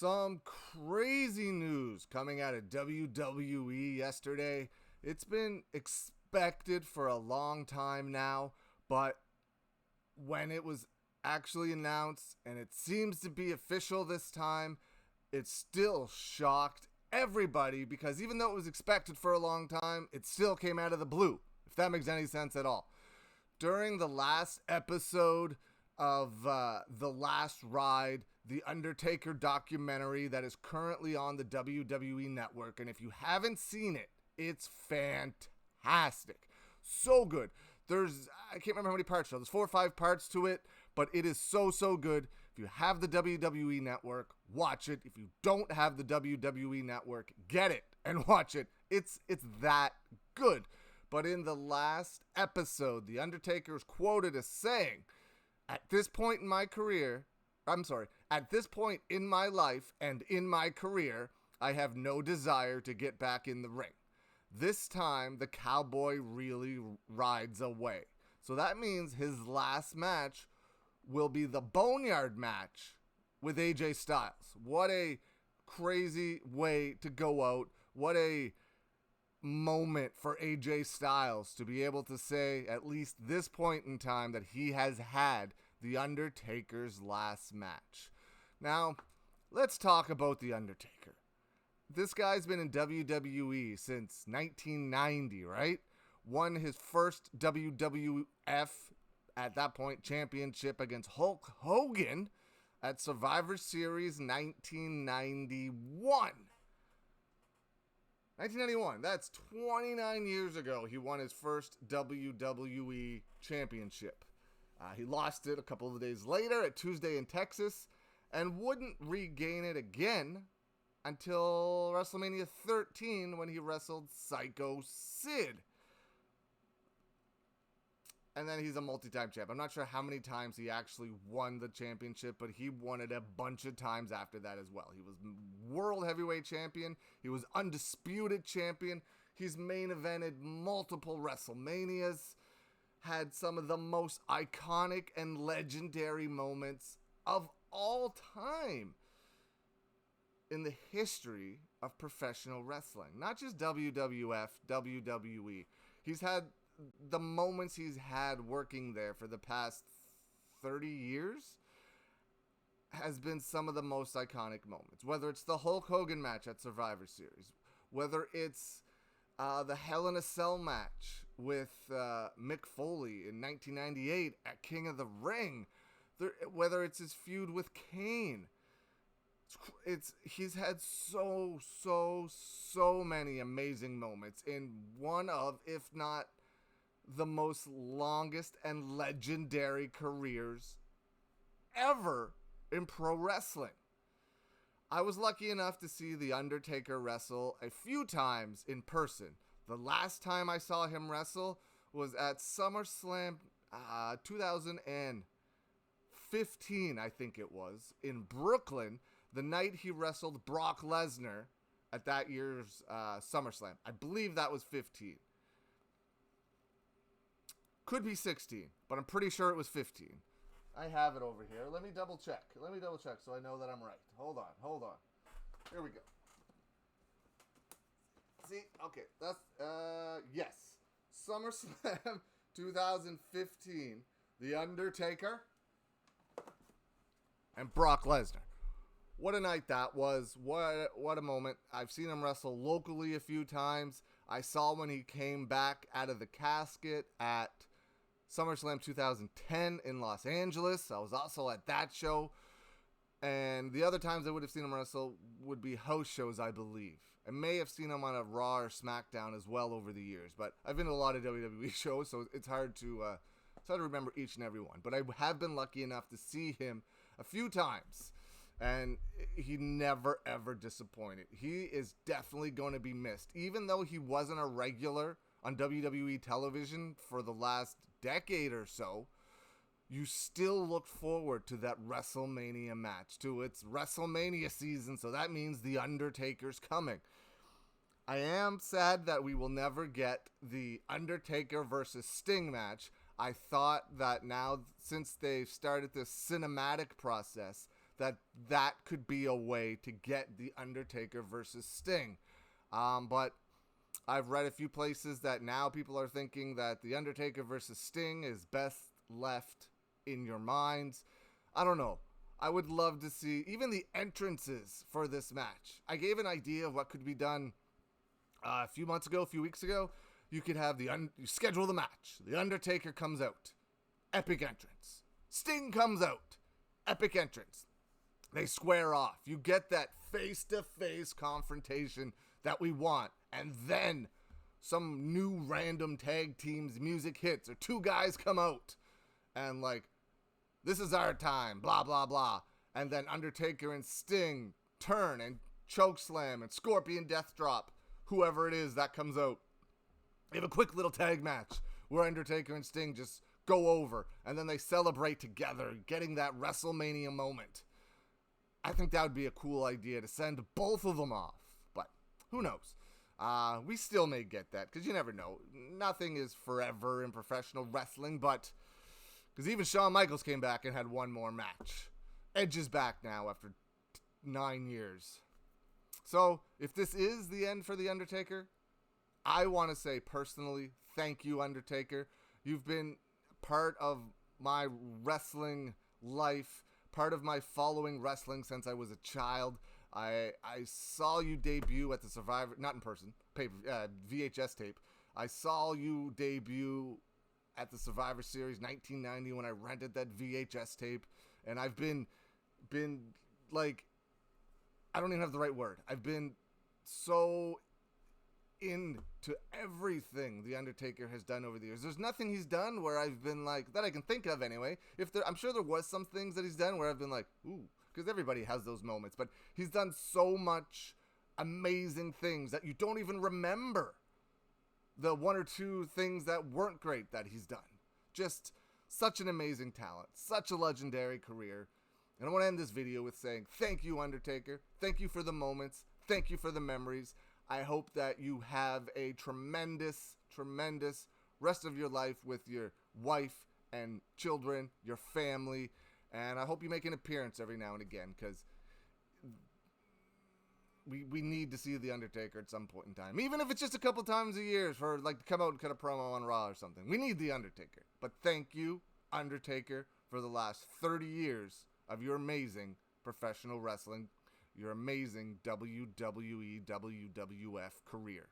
Some crazy news coming out of WWE yesterday. It's been expected for a long time now, but when it was actually announced, and it seems to be official this time, it still shocked everybody because even though it was expected for a long time, it still came out of the blue, if that makes any sense at all. During the last episode of The Last Ride, the Undertaker documentary that is currently on the WWE Network, and if you haven't seen it, it's fantastic. So good. I can't remember how many parts, so there's 4 or 5 parts to it, but it is so good. If you have the WWE Network, watch it. If you don't have the WWE Network, get it and watch it. It's that good. But in the last episode, The Undertaker is quoted as saying, at this point in my life and in my career, I have no desire to get back in the ring. This time, the cowboy really rides away. So that means his last match will be the Boneyard match with AJ Styles. What a crazy way to go out. What a moment for AJ Styles to be able to say, at least this point in time, that he has had The Undertaker's last match. Now, let's talk about The Undertaker. This guy's been in WWE since 1990, right? Won his first WWF, at that point, championship against Hulk Hogan at Survivor Series 1991. 1991, that's 29 years ago, he won his first WWE championship. He lost it a couple of days later at Tuesday in Texas and wouldn't regain it again until WrestleMania 13 when he wrestled Psycho Sid. And then he's a multi-time champ. I'm not sure how many times he actually won the championship, but he won it a bunch of times after that as well. He was World Heavyweight Champion. He was Undisputed Champion. He's main evented multiple WrestleManias. Had some of the most iconic and legendary moments of all time in the history of professional wrestling. Not just WWF, WWE. He's had the moments he's had working there for the past 30 years has been some of the most iconic moments. Whether it's the Hulk Hogan match at Survivor Series, whether it's the Hell in a Cell match with Mick Foley in 1998 at King of the Ring, whether it's his feud with Kane. He's had so many amazing moments in one of, if not the most longest and legendary careers ever in pro wrestling. I was lucky enough to see The Undertaker wrestle a few times in person. The last time I saw him wrestle was at SummerSlam 2015, I think it was, in Brooklyn, the night he wrestled Brock Lesnar at that year's SummerSlam. I believe that was 15. Could be 16, but I'm pretty sure it was 15. I have it over here. Let me double check so I know that I'm right. Hold on. Here we go. See? Okay, that's, yes. SummerSlam 2015. The Undertaker and Brock Lesnar. What a night that was. What a moment. I've seen him wrestle locally a few times. I saw when he came back out of the casket at SummerSlam 2010 in Los Angeles. I was also at that show. And the other times I would have seen him wrestle would be house shows, I believe. I may have seen him on a Raw or SmackDown as well over the years. But I've been to a lot of WWE shows, so it's hard to remember each and every one. But I have been lucky enough to see him a few times. And he never, ever disappointed. He is definitely going to be missed. Even though he wasn't a regular on WWE television for the last decade or so, you still look forward to that WrestleMania match, to its WrestleMania season, so that means The Undertaker's coming. I am sad that we will never get the Undertaker versus Sting match. I thought that now, since they've started this cinematic process, that could be a way to get The Undertaker versus Sting. But I've read a few places that now people are thinking that The Undertaker versus Sting is best left in your minds. I don't know. I would love to see even the entrances for this match. I gave an idea of what could be done a few weeks ago. You could have you schedule the match. The Undertaker comes out. Epic entrance. Sting comes out. Epic entrance. They square off. You get that face-to-face confrontation that we want. And then some new random tag team's music hits or two guys come out and like, this is our time, blah, blah, blah. And then Undertaker and Sting turn and chokeslam and Scorpion Death Drop, whoever it is that comes out. They have a quick little tag match where Undertaker and Sting just go over and then they celebrate together, getting that WrestleMania moment. I think that would be a cool idea to send both of them off, but who knows? We still may get that because you never know. Nothing is forever in professional wrestling, but because even Shawn Michaels came back and had one more match. Edge is back now after 9 years. So if this is the end for The Undertaker, I want to say personally, thank you, Undertaker. You've been part of my wrestling life, part of my following wrestling since I was a child. I saw you debut at the Survivor, not in person, VHS tape. I saw you debut at the Survivor Series 1990 when I rented that VHS tape, and I've been like, I don't even have the right word. I've been so into everything The Undertaker has done over the years. There's nothing he's done where I've been like, that I can think of anyway. I'm sure there was some things that he's done where I've been like, ooh, because everybody has those moments, but he's done so much amazing things that you don't even remember the one or two things that weren't great that he's done. Just such an amazing talent, such a legendary career. And I want to end this video with saying, thank you, Undertaker. Thank you for the moments. Thank you for the memories. I hope that you have a tremendous, tremendous rest of your life with your wife and children, your family. And I hope you make an appearance every now and again, because we need to see The Undertaker at some point in time. Even if it's just a couple times a year for like to come out and cut a promo on Raw or something. We need The Undertaker. But thank you, Undertaker, for the last 30 years of your amazing professional wrestling, your amazing WWE, WWF career.